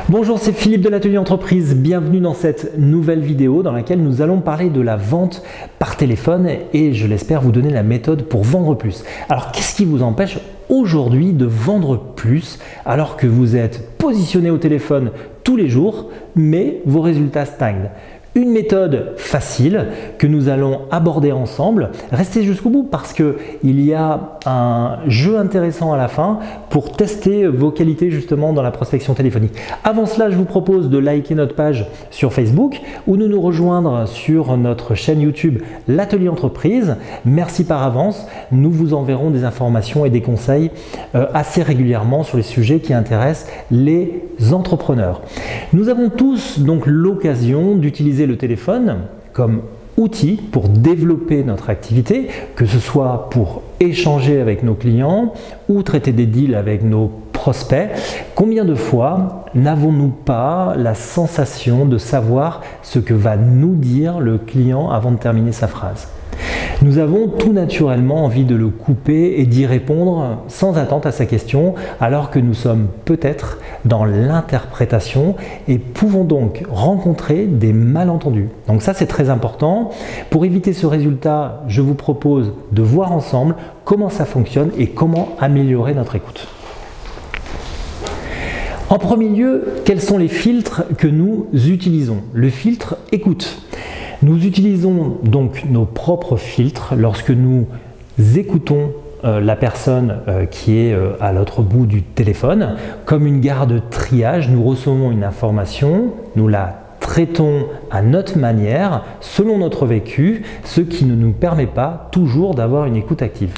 Bonjour, c'est Philippe de l'Atelier Entreprise. Bienvenue dans cette nouvelle vidéo dans laquelle nous allons parler de la vente par téléphone et je l'espère vous donner la méthode pour vendre plus. Alors, qu'est-ce qui vous empêche aujourd'hui de vendre plus alors que vous êtes positionné au téléphone tous les jours, mais vos résultats stagnent? Une méthode facile que nous allons aborder ensemble. Restez jusqu'au bout parce qu'il y a un jeu intéressant à la fin pour tester vos qualités justement dans la prospection téléphonique. Avant cela, je vous propose de liker notre page sur Facebook ou de nous rejoindre sur notre chaîne YouTube L'Atelier Entreprise. Merci par avance. Nous vous enverrons des informations et des conseils assez régulièrement sur les sujets qui intéressent les entrepreneurs. Nous avons tous donc l'occasion d'utiliser le téléphone comme outil pour développer notre activité, que ce soit pour échanger avec nos clients ou traiter des deals avec nos prospects. Combien de fois n'avons-nous pas la sensation de savoir ce que va nous dire le client avant de terminer sa phrase? Nous avons tout naturellement envie de le couper et d'y répondre sans attente à sa question, alors que nous sommes peut-être dans l'interprétation et pouvons donc rencontrer des malentendus. Donc ça, c'est très important. Pour éviter ce résultat, je vous propose de voir ensemble comment ça fonctionne et comment améliorer notre écoute. En premier lieu, quels sont les filtres que nous utilisons? Le filtre écoute. Nous utilisons donc nos propres filtres lorsque nous écoutons la personne qui est à l'autre bout du téléphone. Comme une gare de triage, nous recevons une information, nous la traitons à notre manière, selon notre vécu, ce qui ne nous permet pas toujours d'avoir une écoute active.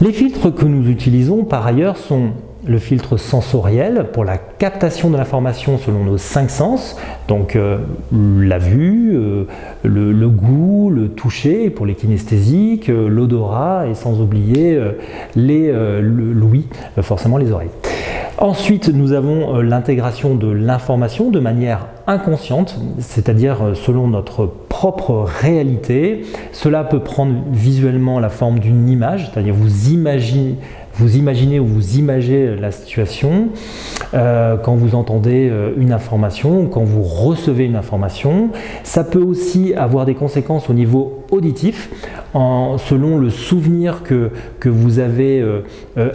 Les filtres que nous utilisons par ailleurs sont le filtre sensoriel pour la captation de l'information selon nos 5 sens, donc la vue, le goût, le toucher pour les kinesthésiques, l'odorat et sans oublier l'ouïe, forcément les oreilles. Ensuite, nous avons l'intégration de l'information de manière inconsciente, c'est-à-dire selon notre propre réalité. Cela peut prendre visuellement la forme d'une image, c'est-à-dire vous imaginez ou vous imagez la situation quand vous entendez une information, quand vous recevez une information. Ça peut aussi avoir des conséquences au niveau auditif, selon le souvenir que vous avez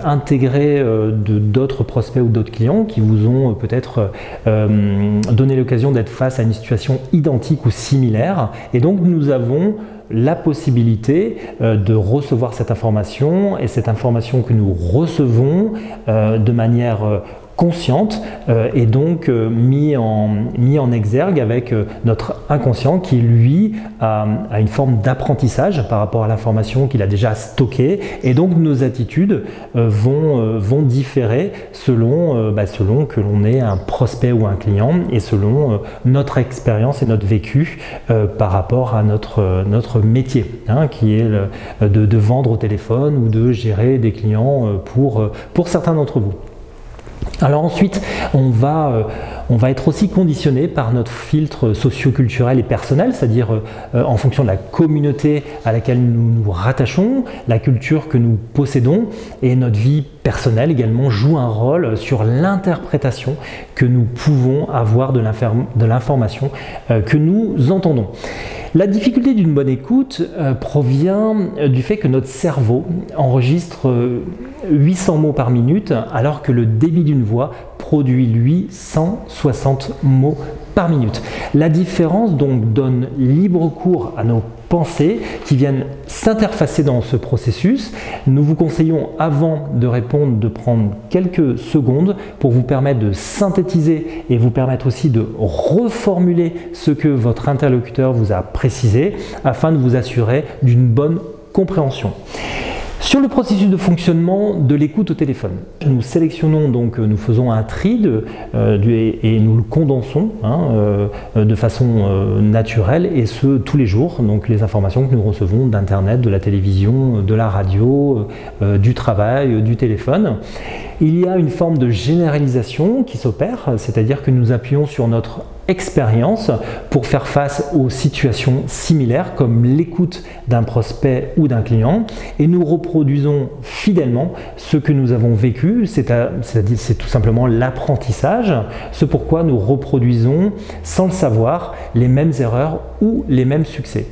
intégré d'autres prospects ou d'autres clients qui vous ont peut-être donné l'occasion d'être face à une situation identique ou similaire. Et donc nous avons la possibilité de recevoir cette information et cette information que nous recevons de manière consciente et donc mis en exergue avec notre inconscient qui lui a une forme d'apprentissage par rapport à l'information qu'il a déjà stockée et donc nos attitudes vont différer selon que l'on est un prospect ou un client et selon notre expérience et notre vécu par rapport à notre métier qui est de vendre au téléphone ou de gérer des clients pour certains d'entre vous. Alors ensuite, on va être aussi conditionné par notre filtre socio-culturel et personnel, c'est-à-dire en fonction de la communauté à laquelle nous nous rattachons, la culture que nous possédons et notre vie personnelle également joue un rôle sur l'interprétation que nous pouvons avoir de l'information que nous entendons. La difficulté d'une bonne écoute provient du fait que notre cerveau enregistre 800 mots par minute alors que le débit d'une voix produit lui 160 mots par minute. La différence donc donne libre cours à nos pensées qui viennent s'interfacer dans ce processus. Nous vous conseillons avant de répondre de prendre quelques secondes pour vous permettre de synthétiser et vous permettre aussi de reformuler ce que votre interlocuteur vous a précisé afin de vous assurer d'une bonne compréhension. Sur le processus de fonctionnement de l'écoute au téléphone, nous sélectionnons donc, nous faisons un tri et nous le condensons de façon naturelle et ce tous les jours, donc les informations que nous recevons d'internet, de la télévision, de la radio, du travail, du téléphone. Il y a une forme de généralisation qui s'opère, c'est-à-dire que nous appuyons sur notre expérience pour faire face aux situations similaires comme l'écoute d'un prospect ou d'un client et nous reproduisons fidèlement ce que nous avons vécu, c'est-à-dire c'est tout simplement l'apprentissage, ce pourquoi nous reproduisons sans le savoir les mêmes erreurs ou les mêmes succès.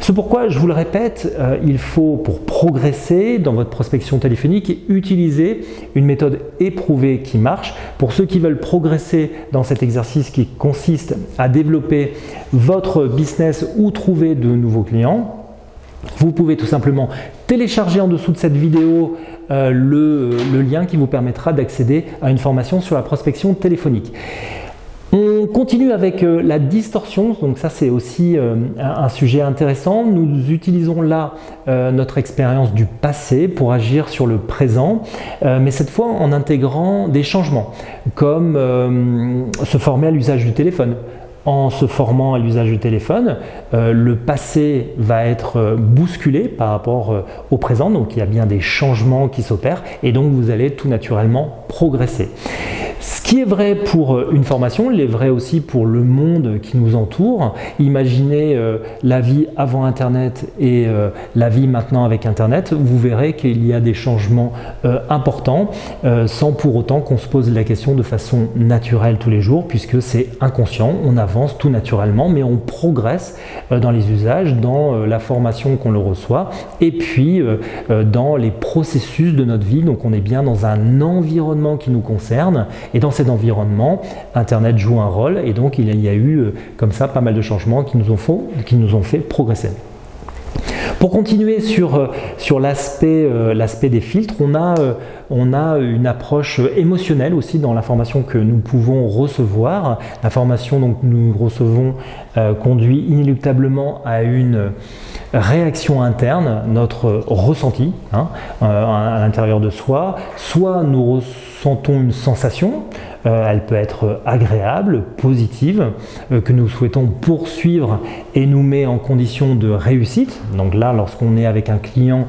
Ce pourquoi, je vous le répète, il faut pour progresser dans votre prospection téléphonique utiliser une méthode éprouvée qui marche. Pour ceux qui veulent progresser dans cet exercice qui consiste à développer votre business ou trouver de nouveaux clients, vous pouvez tout simplement télécharger en dessous de cette vidéo le lien qui vous permettra d'accéder à une formation sur la prospection téléphonique. On continue avec la distorsion, donc ça c'est aussi un sujet intéressant. Nous utilisons là notre expérience du passé pour agir sur le présent, mais cette fois en intégrant des changements, comme se former à l'usage du téléphone. En se formant à l'usage du téléphone, le passé va être bousculé par rapport au présent, donc il y a bien des changements qui s'opèrent et donc vous allez tout naturellement progresser. Ce qui est vrai pour une formation, il est vrai aussi pour le monde qui nous entoure. Imaginez la vie avant Internet et la vie maintenant avec Internet. Vous verrez qu'il y a des changements importants sans pour autant qu'on se pose la question de façon naturelle tous les jours puisque c'est inconscient, on avance tout naturellement mais on progresse dans les usages, dans la formation qu'on le reçoit et puis dans les processus de notre vie. Donc on est bien dans un environnement qui nous concerne. Et dans cet environnement, Internet joue un rôle et donc il y a eu comme ça pas mal de changements qui nous ont fait progresser. Pour continuer sur l'aspect des filtres, on a une approche émotionnelle aussi dans l'information que nous pouvons recevoir. L'information que nous recevons conduit inéluctablement à une réaction interne, notre ressenti à l'intérieur de soi. Soit nous ressentons une sensation, elle peut être agréable, positive, que nous souhaitons poursuivre et nous met en condition de réussite. Donc là, lorsqu'on est avec un client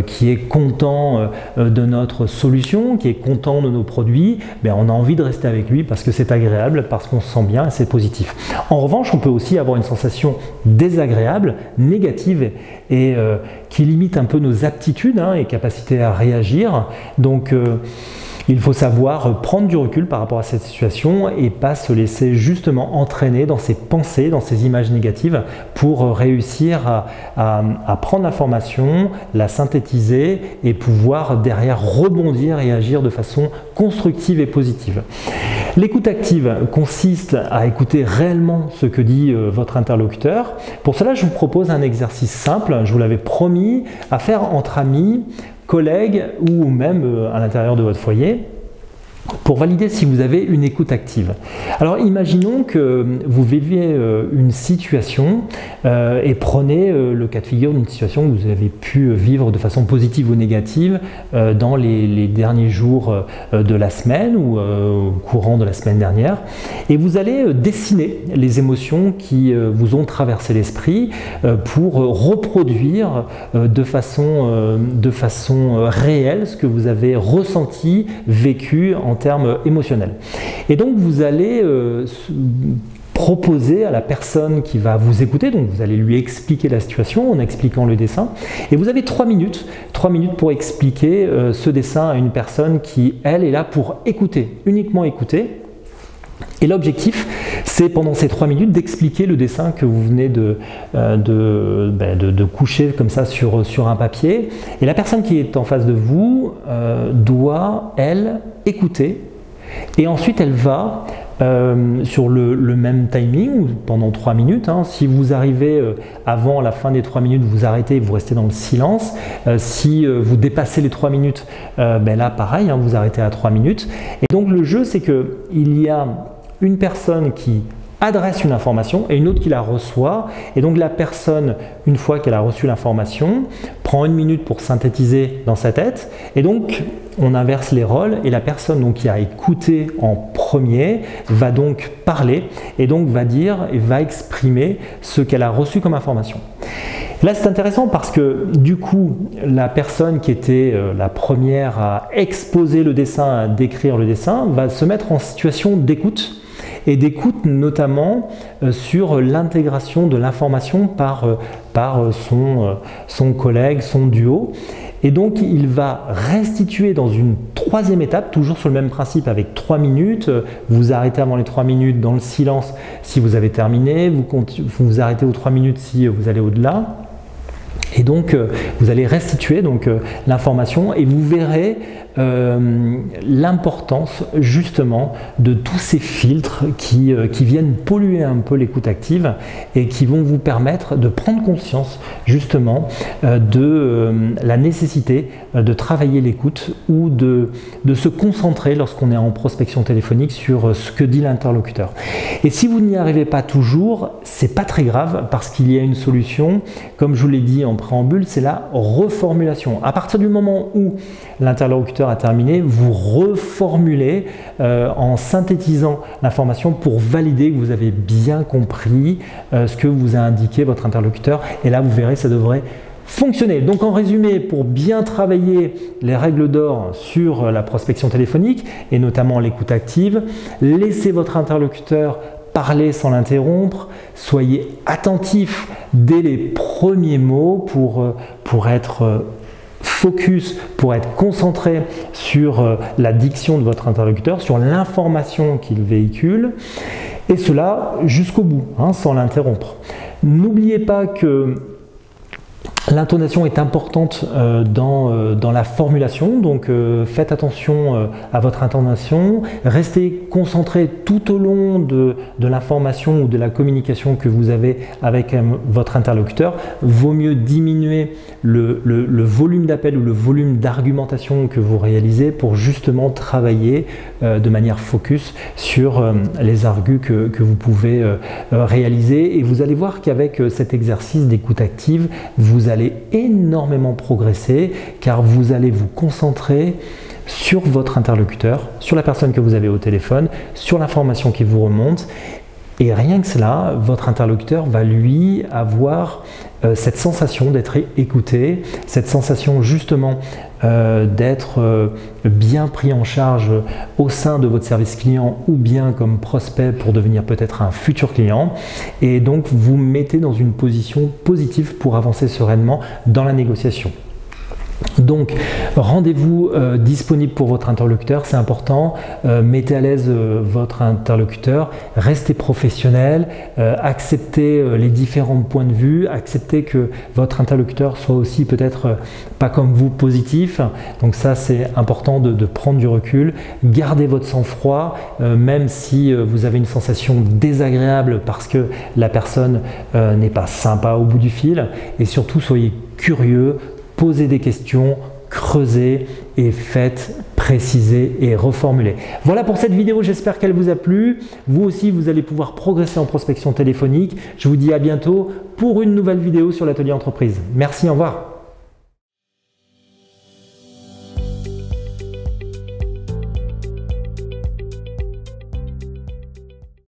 qui est content de notre solution, qui est content de nos produits, on a envie de rester avec lui parce que c'est agréable, parce qu'on se sent bien et c'est positif. En revanche, on peut aussi avoir une sensation désagréable, négative et qui limite un peu nos aptitudes et capacités à réagir. Donc, il faut savoir prendre du recul par rapport à cette situation et pas se laisser justement entraîner dans ses pensées, dans ses images négatives pour réussir à prendre l'information, la synthétiser et pouvoir derrière rebondir et agir de façon constructive et positive. L'écoute active consiste à écouter réellement ce que dit votre interlocuteur. Pour cela, je vous propose un exercice simple, je vous l'avais promis, à faire entre amis, collègues ou même à l'intérieur de votre foyer pour valider si vous avez une écoute active. Alors imaginons que vous viviez une situation et prenez le cas de figure d'une situation que vous avez pu vivre de façon positive ou négative dans les derniers jours de la semaine ou au courant de la semaine dernière et vous allez dessiner les émotions qui vous ont traversé l'esprit pour reproduire de façon réelle ce que vous avez ressenti, vécu en termes émotionnels. Et donc vous allez proposer à la personne qui va vous écouter, donc vous allez lui expliquer la situation en expliquant le dessin, et vous avez 3 minutes pour expliquer ce dessin à une personne qui, elle, est là pour écouter, uniquement écouter. Et l'objectif, c'est pendant ces 3 minutes d'expliquer le dessin que vous venez de coucher comme ça sur un papier. Et la personne qui est en face de vous doit, elle, écouter. Et ensuite, elle va, sur le même timing, pendant 3 minutes, si vous arrivez avant la fin des 3 minutes, vous arrêtez et vous restez dans le silence. Si vous dépassez les 3 minutes, là pareil, vous arrêtez à 3 minutes. Et donc le jeu, c'est qu'il y a une personne qui adresse une information et une autre qui la reçoit. Et donc la personne, une fois qu'elle a reçu l'information, prend 1 minute pour synthétiser dans sa tête. Et donc on inverse les rôles et la personne qui a écouté en premier va donc parler et donc va dire et va exprimer ce qu'elle a reçu comme information. Là, c'est intéressant parce que du coup, la personne qui était la première à exposer le dessin, à décrire le dessin, va se mettre en situation d'écoute. et d'écoute notamment sur l'intégration de l'information par son collègue, son duo. Et donc il va restituer dans une troisième étape, toujours sur le même principe avec 3 minutes, vous arrêtez avant les 3 minutes dans le silence si vous avez terminé, vous arrêtez aux 3 minutes si vous allez au-delà. Et donc vous allez restituer l'information et vous verrez l'importance justement de tous ces filtres qui viennent polluer un peu l'écoute active et qui vont vous permettre de prendre conscience justement de la nécessité de travailler l'écoute ou de se concentrer lorsqu'on est en prospection téléphonique sur ce que dit l'interlocuteur. Et si vous n'y arrivez pas toujours, c'est pas très grave parce qu'il y a une solution, comme je vous l'ai dit en préambule, c'est la reformulation. À partir du moment où l'interlocuteur a terminé, vous reformulez en synthétisant l'information pour valider que vous avez bien compris ce que vous a indiqué votre interlocuteur. Et là, vous verrez, ça devrait fonctionner. Donc en résumé, pour bien travailler les règles d'or sur la prospection téléphonique et notamment l'écoute active, laissez votre interlocuteur parler sans l'interrompre, soyez attentif dès les premiers mots pour être focus, pour être concentré sur la diction de votre interlocuteur, sur l'information qu'il véhicule, et cela jusqu'au bout, sans l'interrompre. N'oubliez pas que l'intonation est importante dans la formulation, donc faites attention à votre intonation, restez concentré tout au long de l'information ou de la communication que vous avez avec votre interlocuteur. Vaut mieux diminuer le volume d'appel ou le volume d'argumentation que vous réalisez pour justement travailler de manière focus sur les argus que vous pouvez réaliser. Et vous allez voir qu'avec cet exercice d'écoute active, vous allez énormément progresser car vous allez vous concentrer sur votre interlocuteur, sur la personne que vous avez au téléphone, sur l'information qui vous remonte. Et rien que cela, votre interlocuteur va lui avoir cette sensation d'être écouté, cette sensation justement d'être bien pris en charge au sein de votre service client ou bien comme prospect pour devenir peut-être un futur client. Et donc vous mettez dans une position positive pour avancer sereinement dans la négociation. Donc rendez-vous disponible pour votre interlocuteur, c'est important, mettez à l'aise votre interlocuteur, restez professionnel, acceptez les différents points de vue, acceptez que votre interlocuteur soit aussi peut-être pas comme vous positif, donc ça c'est important de prendre du recul, gardez votre sang-froid, même si vous avez une sensation désagréable parce que la personne n'est pas sympa au bout du fil, et surtout soyez curieux, posez des questions, creusez et faites préciser et reformuler. Voilà pour cette vidéo, j'espère qu'elle vous a plu. Vous aussi, vous allez pouvoir progresser en prospection téléphonique. Je vous dis à bientôt pour une nouvelle vidéo sur l'atelier entreprise. Merci, au revoir.